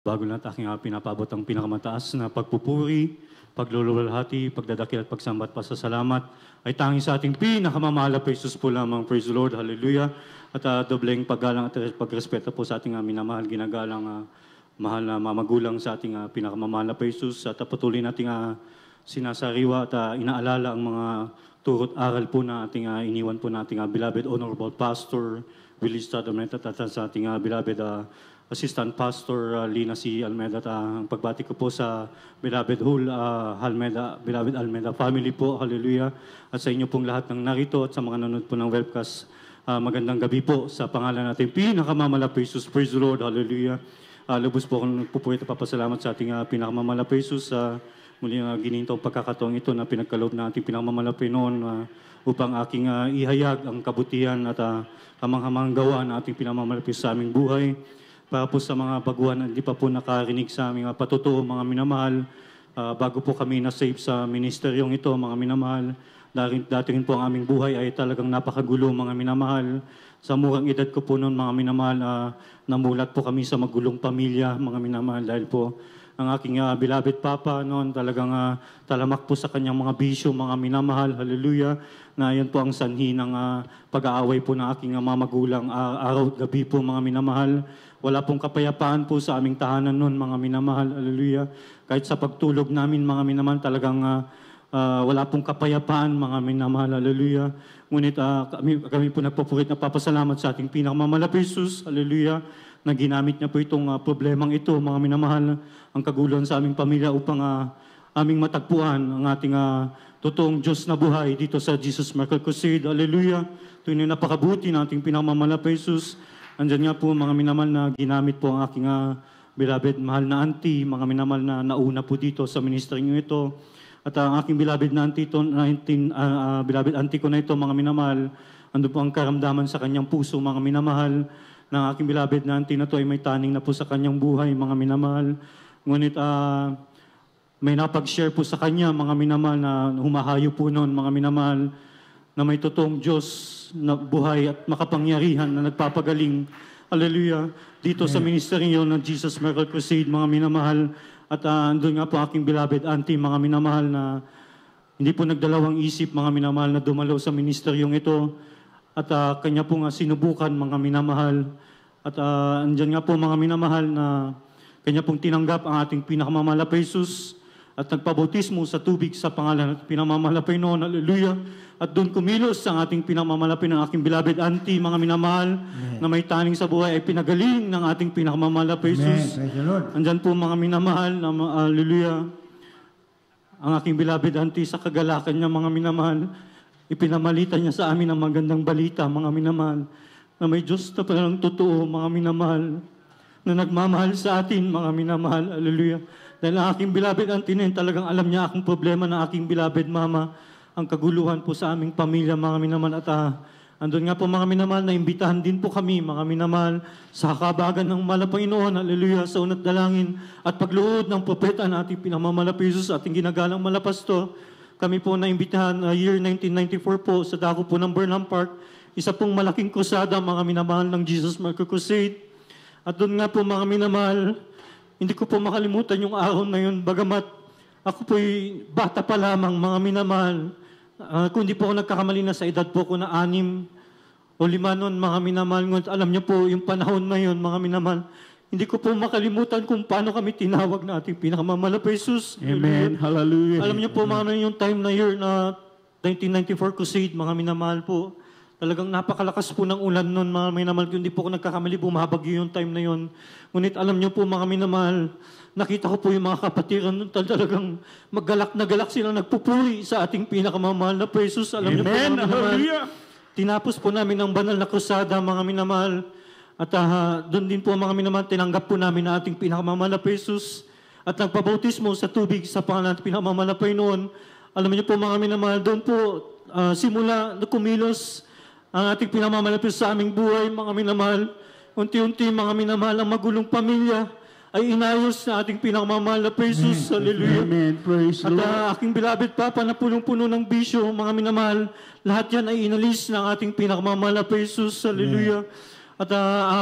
Bago lahat aking pinapabot ang pinakamataas na pagpupuri, pagluluwalhati, pagdadakil at pagsamba at pasasalamat ay tanging sa ating pinakamamahal na Jesus po lamang. Praise the Lord, hallelujah. At dobleng paggalang at pagrespeto po sa ating minamahal, ginagalang mahal na mamagulang sa ating pinakamamahal na Jesus. At patuloy nating sinasariwa at inaalala ang mga turot aral po na ating iniwan po nating beloved Honorable Pastor Willie Stradameta at sa ating beloved Assistant Pastor Lina C. Almeda. Ang pagbati ko po sa beloved whole beloved Almeda family po, hallelujah. At sa inyo pong lahat ng narito at sa mga nanonood po ng webcast, magandang gabi po sa pangalan natin pinakamamahal na Jesus. Praise the Lord, hallelujah. Lubos po akong nagpupulit at papasalamat sa ating pinakamamahal na Jesus muli ginintong pagkakataong ito na pinagkaloob na ating pinakamamahal na Pinoon upang aking ihayag ang kabutihan at kamanghamangang gawa na ating pinakamamahal sa aming buhay. Para po sa mga baguhan na hindi pa po nakarinig sa aming patutuo, mga minamahal, bago po kami na-save sa ministeryong ito, mga minamahal, dati rin po ang aming buhay ay talagang napakagulo, mga minamahal. Sa murang edad ko po noon, mga minamahal, namulat po kami sa magulong pamilya, mga minamahal, dahil po ang aking beloved Papa noon talagang talamak po sa kanyang mga bisyo, mga minamahal, hallelujah, na yan po ang sanhi ng pag-aaway po ng aking mga magulang araw at gabi po, mga minamahal. Wala pong kapayapaan po sa aming tahanan noon, mga minamahal, hallelujah. Kahit sa pagtulog namin, mga minamahal, talagang wala pong kapayapaan, mga minamahal, hallelujah. Ngunit kami po nagpupurit na papasalamat sa ating pinakamamahal na Jesus, hallelujah, na ginamit niya po itong problemang ito, mga minamahal, ang kaguluhan sa aming pamilya upang aming matagpuan ang ating totoong Diyos na buhay dito sa Jesus Miracle Crusade, hallelujah. Ito yung napakabuti ng ating pinakamamahal na Jesus. Andyan nga po mga minamahal na ginamit po ang aking beloved mahal na auntie, mga minamahal na nauna po dito sa ministry nyo ito. At ang aking beloved na auntie, beloved auntie ko na ito, mga minamahal, ando po ang karamdaman sa kanyang puso, mga minamahal, ng aking beloved na auntie na ito ay may taning na po sa kanyang buhay, mga minamahal. Ngunit may napag-share po sa kanya, mga minamahal, na humahayo po noon, mga minamahal, na may totoong Diyos na buhay at makapangyarihan na nagpapagaling, hallelujah, dito sa ministeryo ng Jesus Miracle Crusade, mga minamahal. At andun nga po aking beloved auntie, mga minamahal, na hindi po nagdalawang isip, mga minamahal, na dumalaw sa ministeryong ito. At kanya po nga sinubukan, mga minamahal. At andyan nga po, mga minamahal, na kanya pong tinanggap ang ating pinakamamahal na Jesus at nagpabautismo sa tubig sa pangalan at pinamamalapay noon, hallelujah. At doon kumilos ang ating pinamamalapay ng aking beloved auntie, mga minamahal, na may taning sa buhay ay pinagaling ng ating pinamamalapay Jesus. Andyan po, mga minamahal, na hallelujah, ang aking beloved auntie sa kagalakan niya, mga minamahal, ipinamalita niya sa amin ang magandang balita, mga minamahal, na may Diyos na palang totoo, mga minamahal, na nagmamahal sa atin, mga minamahal, hallelujah. Dahil ang aking beloved auntie na yun, talagang alam niya akong problema ng aking beloved mama, ang kaguluhan po sa aming pamilya, mga minamahal. At andun nga po, mga minamahal, na imbitahan din po kami, mga minamahal, sa kabagan ng Malapanginoon, hallelujah, sa unat dalangin at pagluhod ng propeta na ating pinamamahal na Jesus, ating ginagalang malapasto. Kami po naimbitahan year 1994 po sa dako po ng Burnham Park, isa pong malaking krusada, mga minamahal, ng Jesus Miracle Crusade. At doon nga po, mga minamahal, hindi ko po makalimutan yung araw na yun, bagamat ako po'y bata pa lamang, mga minamahal. Kung di po ako nagkakamali na sa edad po ko na 6 o 5 noon, mga minamahal. Ngunit alam niyo po, yung panahon na yun, mga minamahal, hindi ko po makalimutan kung paano kami tinawag na ating pinakamamahal na Jesus. Amen. Hallelujah. Alam niyo po, mga yung time na year na 1994 Crusade, mga minamahal po, talagang napakalakas po ng ulan noon, mga minamahal. Kung di po ako nagkakamali, bumabagyo yung time na yun. Ngunit alam niyo po, mga minamahal, nakita ko po yung mga kapatiran noon, talagang maggalak na galak silang nagpupuri sa ating pinakamamahal na Jesus. Alam niyo po, mga minamahal, tinapos po namin ang banal na krusada, mga minamahal. At doon din po, mga minamahal, tinanggap po namin na ating pinakamamahal na Jesus at nagpabautismo sa tubig sa pangalan at pinakamamahal na Panginoon. Alam niyo po, mga minamahal, doon po simula na kumilos ang ating pinamamahal sa aming buhay, mga minamahal. Unti-unti, mga minamahal, ang magulong pamilya ay inayos na ating pinakamamahal na Jesus. Hallelujah. Amen. Praise At Lord. aking beloved Papa na punong-puno ng bisyo, mga minamahal, lahat yan ay inalis ng ating pinakamamahal na Jesus. Hallelujah. At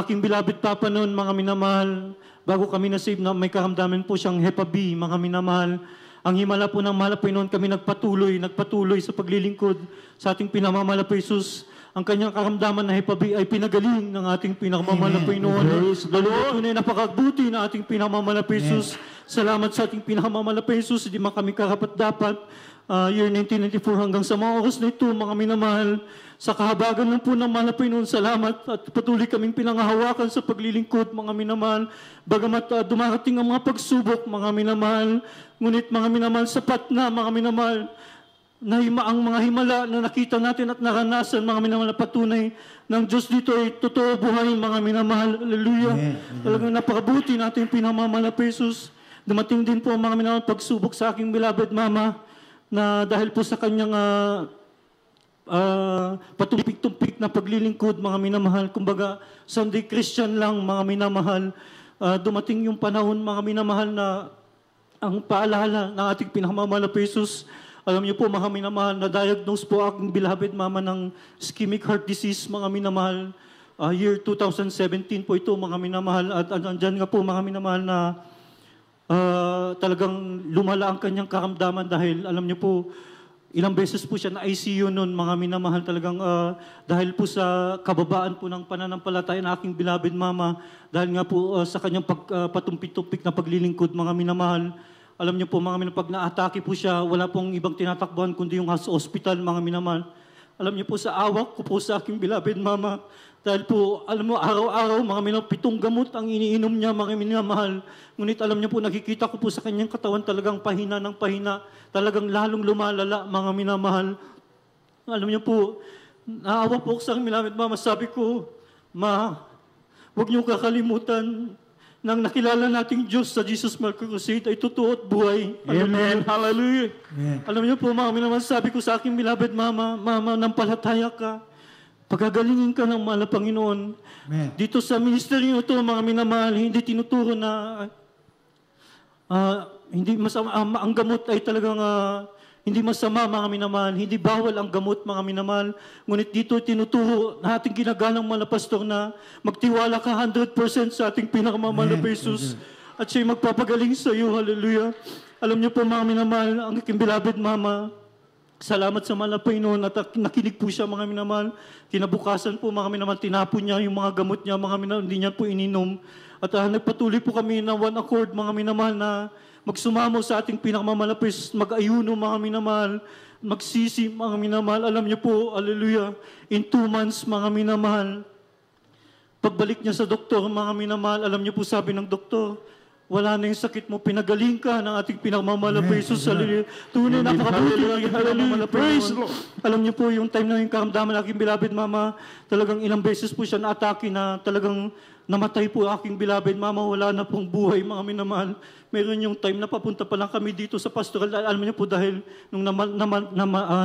aking beloved Papa noon, mga minamahal, bago kami na-save na may karamdaman po siyang Hepa B, mga minamahal. Ang himala po ng mahal na Panginoon, kami nagpatuloy sa paglilingkod sa ating pinamamahal na Jesus. Ang kanyang karamdaman na Hepa B ay pinagaling ng ating pinamamahal na Panginoon. Lalo tunay napakabuti na ating pinamamahal na Jesus. Salamat sa ating pinamamahal na Jesus, hindi man kami karapat-dapat. Year 1994 hanggang sa mga oras na ito, mga minamahal, sa kahabagan ng po ng mahal na Panginoon, salamat at patuloy kaming pinangahawakan sa paglilingkod, mga minamahal. Bagamat dumarating ang mga pagsubok, mga minamahal, ngunit mga minamahal, sapat na, mga minamahal, ang mga himala na nakita natin at naranasan, mga minamahal, na patunay ng Diyos dito ay totoo buhay, mga minamahal. Hallelujah. Talagang napakabuti natin pinamamahal na Jesus. Dumating din po ang mga minamahal pagsubok sa aking beloved mama, na dahil po sa kanyang patumpik-tumpik na paglilingkod, mga minamahal, kumbaga Sunday Christian lang, mga minamahal, dumating yung panahon, mga minamahal, na ang paalala ng ating pinakamamahal na Jesus. Alam niyo po, mga minamahal, na-diagnose po aking beloved mama ng ischemic heart disease, mga minamahal. Year 2017 po ito, mga minamahal, at andyan nga po, mga minamahal, na talagang lumala ang kanyang karamdaman dahil alam niyo po, ilang beses po siya na ICU noon, mga minamahal, talagang dahil po sa kababaan po ng pananampalataya ng aking beloved mama, dahil nga po sa kanyang patumpik-tumpik na paglilingkod, mga minamahal. Alam niyo po, mga minamahal, pag na-atake po siya, wala pong ibang tinatakbuhan kundi yung hospital, mga minamahal. Alam niyo po, sa awak ko po sa aking beloved mama, dahil po, alam mo, araw-araw, mga minamahal, 7 gamot ang iniinom niya, mga minamahal. Ngunit alam niyo po, nakikita ko po sa kanyang katawan talagang pahina ng pahina, talagang lalong lumalala, mga minamahal. Alam niyo po, naawa po sa aking beloved mama, sabi ko, Ma, huwag niyo kakalimutan nang nakilala nating Diyos sa Jesus Mark Crusade ay totoo at buhay. Amen. Hallelujah. Alam niyo po, mga minamahal, sabi ko sa aking beloved mama, Mama, nampalataya ka. Pagagalingin ka ng mahal na Panginoon. Amen. Dito sa ministeryo ito, mga minamahal, hindi tinuturo na hindi masama. Ang gamot ay talagang hindi masama, mga minamahal. Hindi bawal ang gamot, mga minamahal. Ngunit dito tinuturo na ating ginagalang mahal na pastor na magtiwala ka 100% sa ating pinakamamahal na Jesus. At siya'y magpapagaling sa iyo. Hallelujah. Alam niyo po, mga minamahal, ang aking beloved mama, salamat sa mahal na Panginoon at nakinig po siya, mga minamahal. Kinabukasan po, mga minamahal, tinapon niya yung mga gamot niya, mga minamahal, hindi niya po ininom. At nagpatuloy po kami na one accord, mga minamahal, na magsumamo sa ating pinakamalapis, mag-ayuno, mga minamahal, magsisi, mga minamahal. Alam niyo po, hallelujah, in 2 months, mga minamahal, pagbalik niya sa doktor, mga minamahal, alam niyo po, sabi ng doktor, wala na yung sakit mo, pinagaling ka ng ating pinagmamahal na Jesus. Hallelujah. Tunay, napakabuti ng ating pinagmamahal na Panginoon. Alam niyo po, yung time na yung karamdaman ng aking beloved mama, talagang ilang beses po siya na-atake na talagang namatay po aking beloved mama, wala na pong buhay, mga minamahal. Meron yung time na papunta pa lang kami dito sa pastoral. Alam niyo po, dahil nung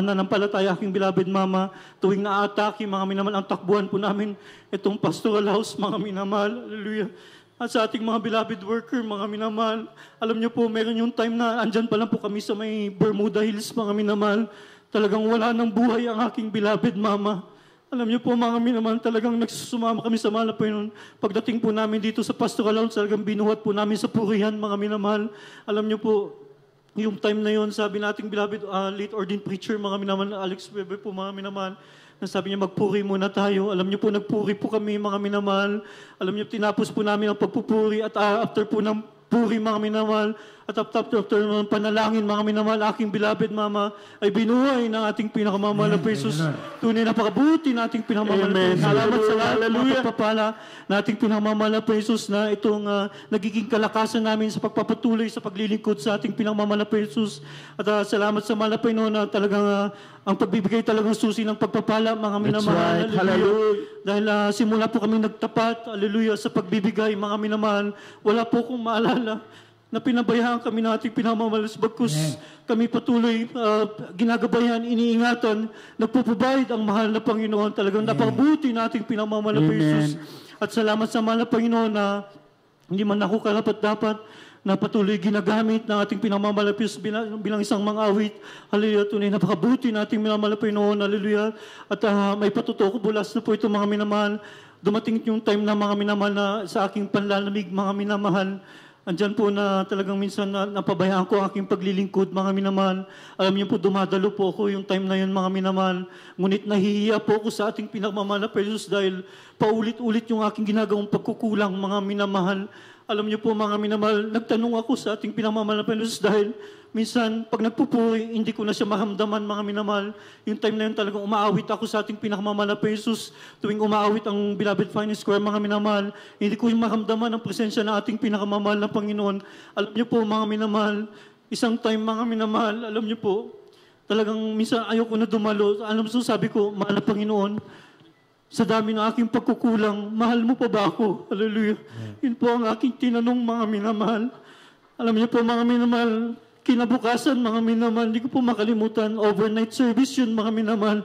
nanampalataya aking beloved mama, tuwing na-atake, mga minamahal, ang takbuhan po namin itong pastoral house, mga minamahal. Hallelujah. At sa ating mga beloved worker, mga minamahal, alam niyo po, meron yung time na andyan pa lang po kami sa may Bermuda Hills, mga minamahal. Talagang wala ng buhay ang aking beloved mama. Alam niyo po, mga minamahal, talagang nagsusumama kami sa mahal na Panginoon. Pagdating po namin dito sa pastoral lounge, talagang binuhat po namin sa purihan, mga minamahal. Alam niyo po, yung time na yon, sabi nating beloved late ordained preacher, mga minamahal, Alex Weber po, mga minamahal, sabi niya, magpuri muna tayo. Alam niyo po, nagpuri po kami, mga minamahal. Alam niyo, tinapos po namin ang pagpupuri at after po ng puri, mga minamahal, at after ng panalangin, mga minamahal, aking beloved mama ay binuhay ng ating pinakamamahal na Jesus. Tunay, napakabuti na ating pinakamamahal na Jesus. Salamat sa lahat, mga pagpapala na ating pinakamamahal na Jesus, na itong nagiging kalakasan namin sa pagpapatuloy sa paglilingkod sa ating pinakamamahal na Jesus. At salamat sa mahal na Panginoon na talagang ang pagbibigay talagang susi ng pagpapala, mga minamahal. Right. Hallelujah. Dahil simula po kami nagtapat, hallelujah, sa pagbibigay, mga minamahal. Wala po kong maalala na pinabayaan kami ng ating pinamamalas. Bagkus kami patuloy ginagabayan, iniingatan, nagpupubayad ang mahal na Panginoon. Talagang napakabuti na ating pinamamalas po, Jesus. At salamat sa mahal na Panginoon na hindi man ako karapat-dapat na patuloy ginagamit ng ating pinamamalapis bilang isang mang-awit. Hallelujah, tunay, napakabuti na ating pinamamalapis noon. Hallelujah. At may patutuko, bulas na po ito, mga minamahal. dumating yung time na mga minamahal na sa aking panlalamig, mga minamahal, andyan po na talagang minsan napabayaan ko ang aking paglilingkod, mga minamahal. Alam niyo po, dumadalo po ako yung time na yun, mga minamahal. Ngunit nahihiya po ako sa ating pinagmamahal na Jesus dahil paulit-ulit yung aking ginagawang pagkukulang, mga minamahal. Alam niyo po, mga minamahal, nagtanong ako sa ating pinagmamahal na Jesus dahil minsan, pag nagpupuri, hindi ko na siya mahamdaman, mga minamahal. Yung time na yun talagang umaawit ako sa ating pinagmamahal na Jesus. Tuwing umaawit ang Beloved Finance Square, mga minamahal, hindi ko mahamdaman ang presensya ng ating pinagmamahal na Panginoon. Alam niyo po, mga minamahal, isang time, mga minamahal, alam niyo po, talagang minsan ayoko na dumalo. Alam mo, sabi ko, mahal na Panginoon, sa dami ng aking pagkukulang, mahal mo pa ba ako? Hallelujah. Yun po ang aking tinanong, mga minamahal. Alam niyo po, mga minamahal, kinabukasan, mga minamahal, hindi ko po makalimutan, overnight service yun, mga minamahal.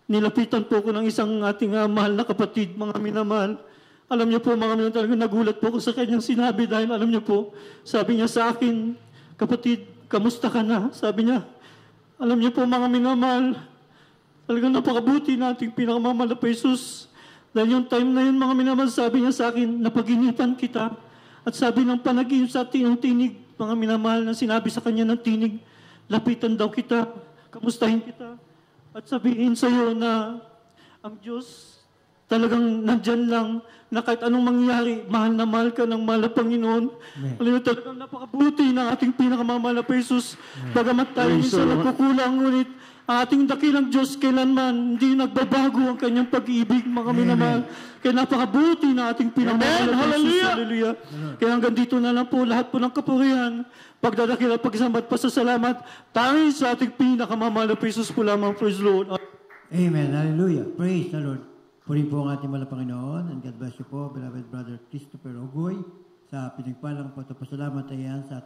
Nilapitan po ko ng isang ating mahal na kapatid, mga minamahal. Alam niyo po, mga minamahal, talagang nagulat po ko sa kanyang sinabi dahil alam niyo po, sabi niya sa akin, kapatid, kamusta ka na? Sabi niya, alam niyo po, mga minamahal, talagang napakabuti nating pinakamamahal na Jesus. Dahil yung time na yun, mga minamahal, sabi niya sa akin, napaginipan kita. At sabi ng panaginip sa ating tinig, mga minamahal, na sinabi sa kanya ng tinig, lapitan daw kita, kamustahin kita. At sabihin sa iyo na ang Diyos talagang nandyan lang, na kahit anong mangyari, mahal na mahal ka ng mahal na Panginoon. Alam mo, talagang napakabuti ng ating pinakamamahal na Jesus. Bagamat tayo minsan nagkukulang, ngunit ang ating dakilang Diyos kailanman hindi nagbabago ang kanyang pag-ibig, mga minamahal. Kaya napakabuti na ating pinamahal na Jesus. Hallelujah. Kaya hanggang dito na lang po, lahat po ng kapurihan, pagdadakil at pagsambat, pasasalamat, tayo sa ating pinakamamahal na Jesus po lamang. Praise the Lord. Amen. Hallelujah. Praise the Lord. Purihin po ang ating mahal na Panginoon, and God bless you po, beloved brother Christopher Ogoy, sa pinagpalang po. Pasalamat ayan sa